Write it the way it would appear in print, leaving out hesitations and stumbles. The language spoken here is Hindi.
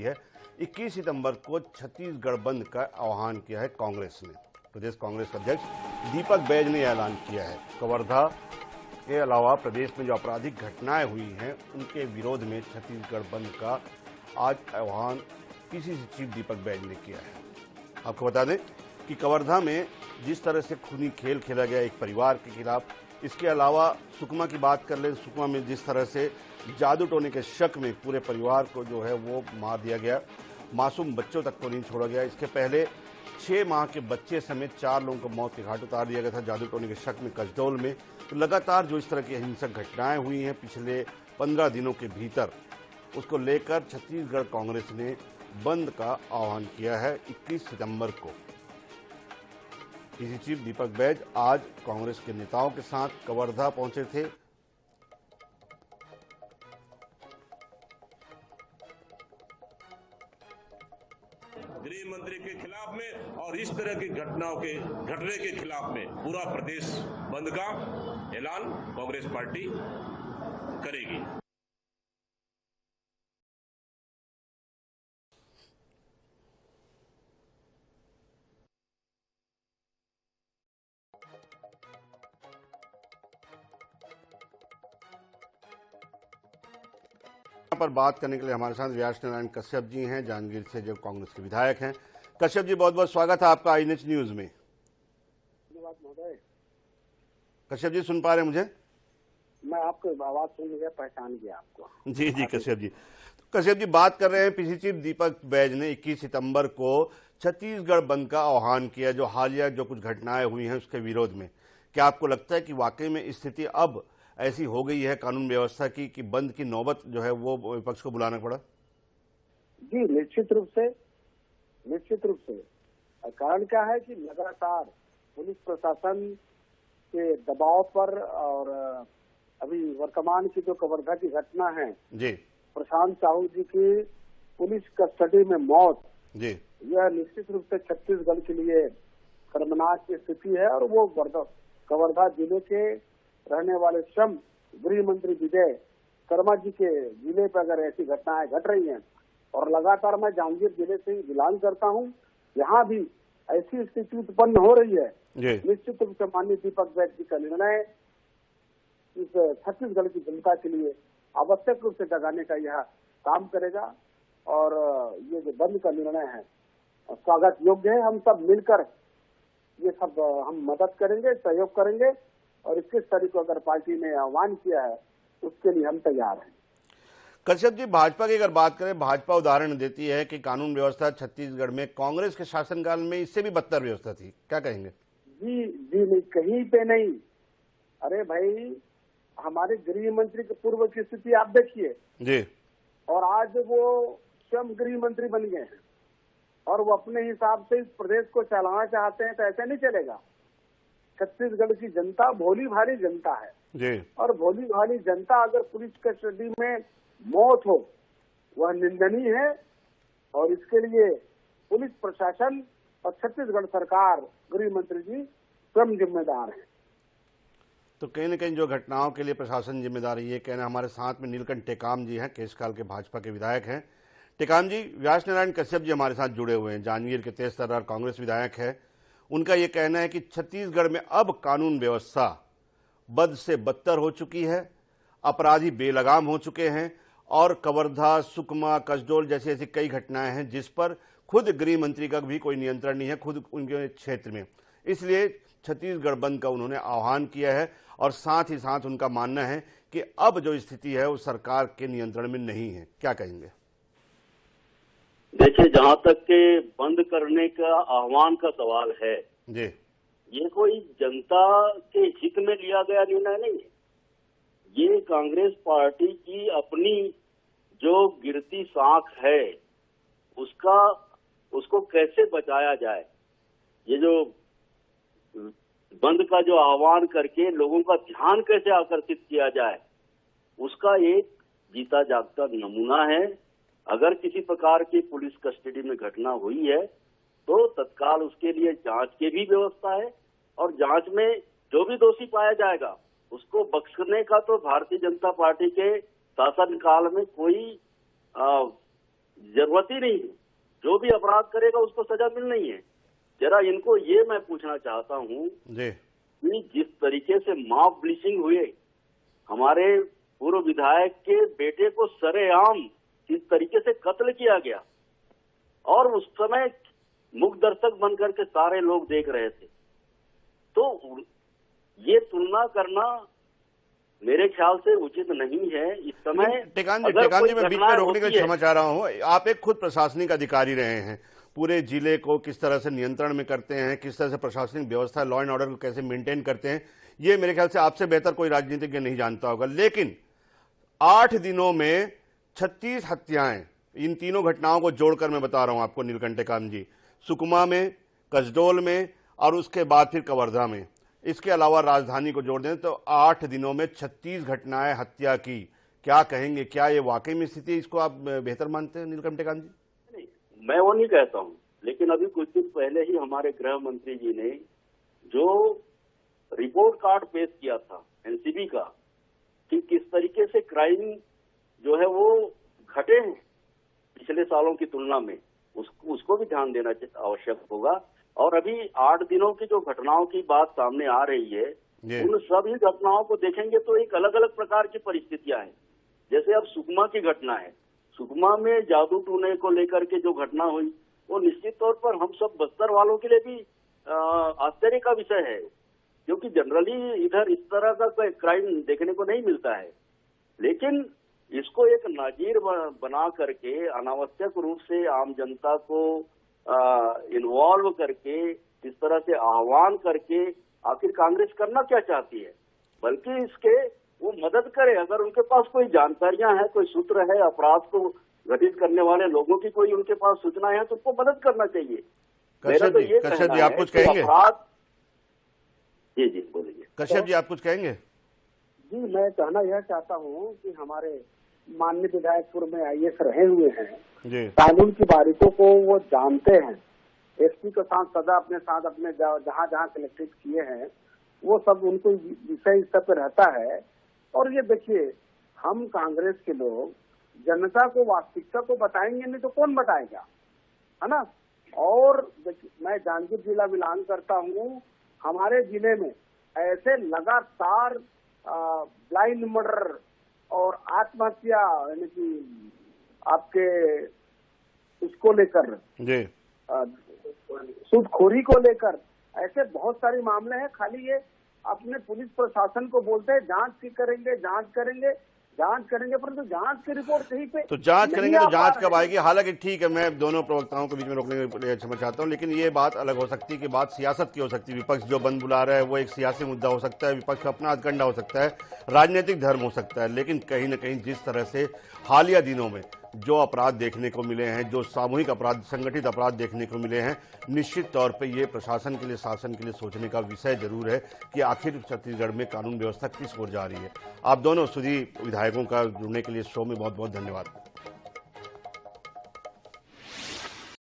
की है। 21 सितंबर को छत्तीसगढ़ बंद का आह्वान किया है कांग्रेस ने। प्रदेश कांग्रेस अध्यक्ष दीपक बैज ने आह्वान किया है। कवर्धा के अलावा प्रदेश में जो आपराधिक घटनाएं हुई हैं उनके विरोध में छत्तीसगढ़ बंद का आज आह्वान पीसीसी चीफ दीपक बैज ने किया है। आपको बता दें कि कवर्धा में जिस तरह से खूनी खेल खेला गया एक परिवार के खिलाफ, इसके अलावा सुकमा की बात कर लें, सुकमा में जिस तरह से जादू टोने के शक में पूरे परिवार को जो है वो मार दिया गया, मासूम बच्चों तक को नहीं छोड़ा गया। इसके पहले 6 माह के बच्चे समेत 4 लोगों को मौत के घाट उतार दिया गया था जादू टोने के शक में कसडोल में। तो लगातार जो इस तरह की हिंसक घटनाएं हुई हैं पिछले 15 दिनों के भीतर, उसको लेकर छत्तीसगढ़ कांग्रेस ने बंद का आह्वान किया है 21 सितंबर को। पीसीसी चीफ दीपक बैज आज कांग्रेस के नेताओं के साथ कवर्धा पहुंचे थे। गृह मंत्री के खिलाफ में और इस तरह की घटनाओं के घटने के खिलाफ में पूरा प्रदेश बंद का ऐलान कांग्रेस पार्टी करेगी। पर बात करने के लिए हमारे साथ व्यास नारायण कश्यप जी हैं, जांजगीर से जो कांग्रेस के विधायक हैं। कश्यप जी, बहुत बहुत स्वागत है आपका आईएनएच न्यूज में। धन्यवाद महोदय। कश्यप जी सुन पा रहे हैं मुझे? मैं आपको आवाज सुन लिया, पहचान गया आपको। जी जी कश्यप जी। तो कश्यप जी बात कर रहे हैं, पीसीसी चीफ दीपक बैज ने 21 सितंबर को छत्तीसगढ़ बंद का आह्वान किया, जो हालिया जो कुछ घटनाएं हुई हैं उसके विरोध में। क्या आपको लगता है कि वाकई में स्थिति अब ऐसी हो गई है कानून व्यवस्था की कि बंद की नौबत जो है वो विपक्ष को बुलाना पड़ा? जी निश्चित रूप से कारण क्या है कि लगातार पुलिस प्रशासन के दबाव पर और अभी वर्तमान की जो कवर्धा की घटना है जी, प्रशांत साहू जी की पुलिस कस्टडी में मौत जी, यह निश्चित रूप से छत्तीसगढ़ के लिए शर्मनाक की स्थिति है। और वो कवर्धा जिले के रहने वाले श्रम गृह मंत्री विजय शर्मा जी के जिले पर अगर ऐसी घटनाएं घट रही हैं, और लगातार मैं जांजगीर जिले से ही बिलोंग करता हूं, यहाँ भी ऐसी स्थिति उत्पन्न हो रही है, निश्चित रूप से माननीय दीपक बैज जी का निर्णय इस छत्तीसगढ़ की जनता के लिए आवश्यक रूप से जगाने का यह काम करेगा। और ये जो बंद का निर्णय है स्वागत योग्य है। हम सब मिलकर ये सब हम मदद करेंगे, सहयोग करेंगे, और 21 तारीख को अगर पार्टी ने आह्वान किया है उसके लिए हम तैयार हैं। कश्यप जी, भाजपा की अगर बात करें, भाजपा उदाहरण देती है कि कानून व्यवस्था छत्तीसगढ़ में कांग्रेस के शासनकाल में इससे भी बदतर व्यवस्था थी, क्या कहेंगे? जी नहीं, कहीं पे नहीं। अरे भाई, हमारे गृह मंत्री के पूर्व की स्थिति आप देखिए जी, और आज वो स्वयं गृह मंत्री बन गए हैं और वो अपने हिसाब से इस प्रदेश को चलाना चाहते हैं, तो ऐसे नहीं चलेगा। छत्तीसगढ़ की जनता भोली भाली जनता है जी, और भोली भाली जनता अगर पुलिस कस्टडी में मौत हो वह निंदनीय है। और इसके लिए पुलिस प्रशासन और छत्तीसगढ़ सरकार, गृह मंत्री जी स्वयं जिम्मेदार हैं। तो कहीं न कहीं जो घटनाओं के लिए प्रशासन जिम्मेदार है, ये कहना हमारे साथ में नीलकंठ टेकाम जी हैं, केशकाल के भाजपा के विधायक हैं। टेकाम जी, व्यास नारायण कश्यप जी हमारे साथ जुड़े हुए हैं, जांजगीर के तेजतर्रार कांग्रेस विधायक है। उनका ये कहना है कि छत्तीसगढ़ में अब कानून व्यवस्था बद से बदतर हो चुकी है, अपराधी बेलगाम हो चुके हैं, और कवर्धा, सुकमा, कसडोल जैसी ऐसी कई घटनाएं हैं जिस पर खुद गृह मंत्री का भी कोई नियंत्रण नहीं है, खुद उनके क्षेत्र में। इसलिए छत्तीसगढ़ बंद का उन्होंने आह्वान किया है, और साथ ही साथ उनका मानना है कि अब जो स्थिति है वो सरकार के नियंत्रण में नहीं है। क्या कहेंगे? देखिए, जहां तक के बंद करने का आह्वान का सवाल है जी, ये कोई जनता के हित में लिया गया निर्णय नहीं है। ये कांग्रेस पार्टी की अपनी जो गिरती साख है उसको कैसे बचाया जाए, ये जो बंद का जो आह्वान करके लोगों का ध्यान कैसे आकर्षित किया जाए, उसका एक जीता जागता नमूना है। अगर किसी प्रकार की पुलिस कस्टडी में घटना हुई है तो तत्काल उसके लिए जांच की भी व्यवस्था है, और जांच में जो भी दोषी पाया जाएगा उसको बख्शने का तो भारतीय जनता पार्टी के शासनकाल में कोई जरूरत ही नहीं है। जो भी अपराध करेगा उसको सजा मिलनी ही है। जरा इनको ये मैं पूछना चाहता हूँ जी कि जिस तरीके से मॉब ब्लीचिंग हुए, हमारे पूर्व विधायक के बेटे को सरेआम इस तरीके से कत्ल किया गया और उस समय मुख दर्शक बनकर के सारे लोग देख रहे थे, तो ये तुलना करना मेरे ख्याल से उचित नहीं है। इस समय टेकान जी मैं बीच में रोकने के लिए क्षमा चाह रहा हूँ। आप एक खुद प्रशासनिक अधिकारी रहे हैं, पूरे जिले को किस तरह से नियंत्रण में करते हैं, किस तरह से प्रशासनिक व्यवस्था लॉ एंड ऑर्डर को कैसे मेंटेन करते हैं, ये मेरे ख्याल से आपसे बेहतर कोई राजनीतिज्ञ नहीं जानता होगा। लेकिन 8 दिनों में 36 हत्याएं, इन तीनों घटनाओं को जोड़कर मैं बता रहा हूं आपको नीलकंठ टेकाम जी, सुकमा में, कसडोल में और उसके बाद फिर कवर्धा में, इसके अलावा राजधानी को जोड़ दें तो 8 दिनों में 36 घटनाएं हत्या की। क्या कहेंगे, क्या ये वाकई में स्थिति, इसको आप बेहतर मानते हैं नीलकंठ टेकाम जी? नहीं, मैं वो नहीं कहता हूं, लेकिन अभी कुछ दिन पहले ही हमारे गृह मंत्री जी ने जो रिपोर्ट कार्ड पेश किया था एनसीबी का कि किस तरीके से क्राइम जो है वो घटे हैं पिछले सालों की तुलना में, उसको भी ध्यान देना आवश्यक होगा। और अभी 8 दिनों की जो घटनाओं की बात सामने आ रही है, उन सभी घटनाओं को देखेंगे तो एक अलग अलग प्रकार की परिस्थितियां हैं। जैसे अब सुकमा की घटना है, सुकमा में जादू टूने को लेकर के जो घटना हुई, वो निश्चित तौर पर हम सब बस्तर वालों के लिए भी आश्चर्य का विषय है, क्योंकि जनरली इधर इस तरह का कोई क्राइम देखने को नहीं मिलता है। लेकिन इसको एक नजीर बना करके अनावश्यक रूप से आम जनता को इन्वॉल्व करके इस तरह से आह्वान करके आखिर कांग्रेस करना क्या चाहती है? बल्कि इसके वो मदद करे, अगर उनके पास कोई जानकारियां हैं, कोई सूत्र है, अपराध को घटित करने वाले लोगों की कोई उनके पास सूचना है तो उनको मदद करना चाहिए। मेरा तो ये कहना है, आप कुछ कहेंगे? जी बोलिए। कश्यप जी आप कुछ कहेंगे? जी, मैं कहना यह चाहता हूँ कि हमारे माननीय विधायक पूर्व में आईएएस रहे हुए हैं, कानून की बारीकों को वो जानते हैं। एसपी के साथ सदा अपने साथ अपने जहाँ जहाँ कलेक्टेड किए हैं वो सब उनको विषय स्तर पर रहता है। और ये देखिए, हम कांग्रेस के लोग जनता को वास्तविकता को बताएंगे नहीं तो कौन बताएगा, है ना। और मैं जांजगीर जिला बिलोंग करता हूँ, हमारे जिले में ऐसे लगातार ब्लाइंड मर्डर और आत्महत्या यानी कि आपके उसको लेकर सूदखोरी को लेकर ऐसे बहुत सारे मामले हैं। खाली ये अपने पुलिस प्रशासन को बोलते हैं जांच करेंगे, परंतु जांच की रिपोर्ट कहीं पे तो जांच करेंगे तो जांच कब आएगी? हालांकि ठीक है, मैं दोनों प्रवक्ताओं को बीच में रोकने के लिए क्षमा चाहता हूं, लेकिन ये बात अलग हो सकती है कि बात सियासत की हो सकती है। विपक्ष जो बंद बुला रहा है वो एक सियासी मुद्दा हो सकता है, विपक्ष का अपना हथकंडा हो सकता है, राजनीतिक धर्म हो सकता है। लेकिन कहीं न कहीं जिस तरह से हालिया दिनों में जो अपराध देखने को मिले हैं, जो सामूहिक अपराध, संगठित अपराध देखने को मिले हैं, निश्चित तौर पे ये प्रशासन के लिए, शासन के लिए सोचने का विषय जरूर है कि आखिर छत्तीसगढ़ में कानून व्यवस्था किस ओर जा रही है। आप दोनों सुधी विधायकों का जुड़ने के लिए शो में बहुत बहुत धन्यवाद।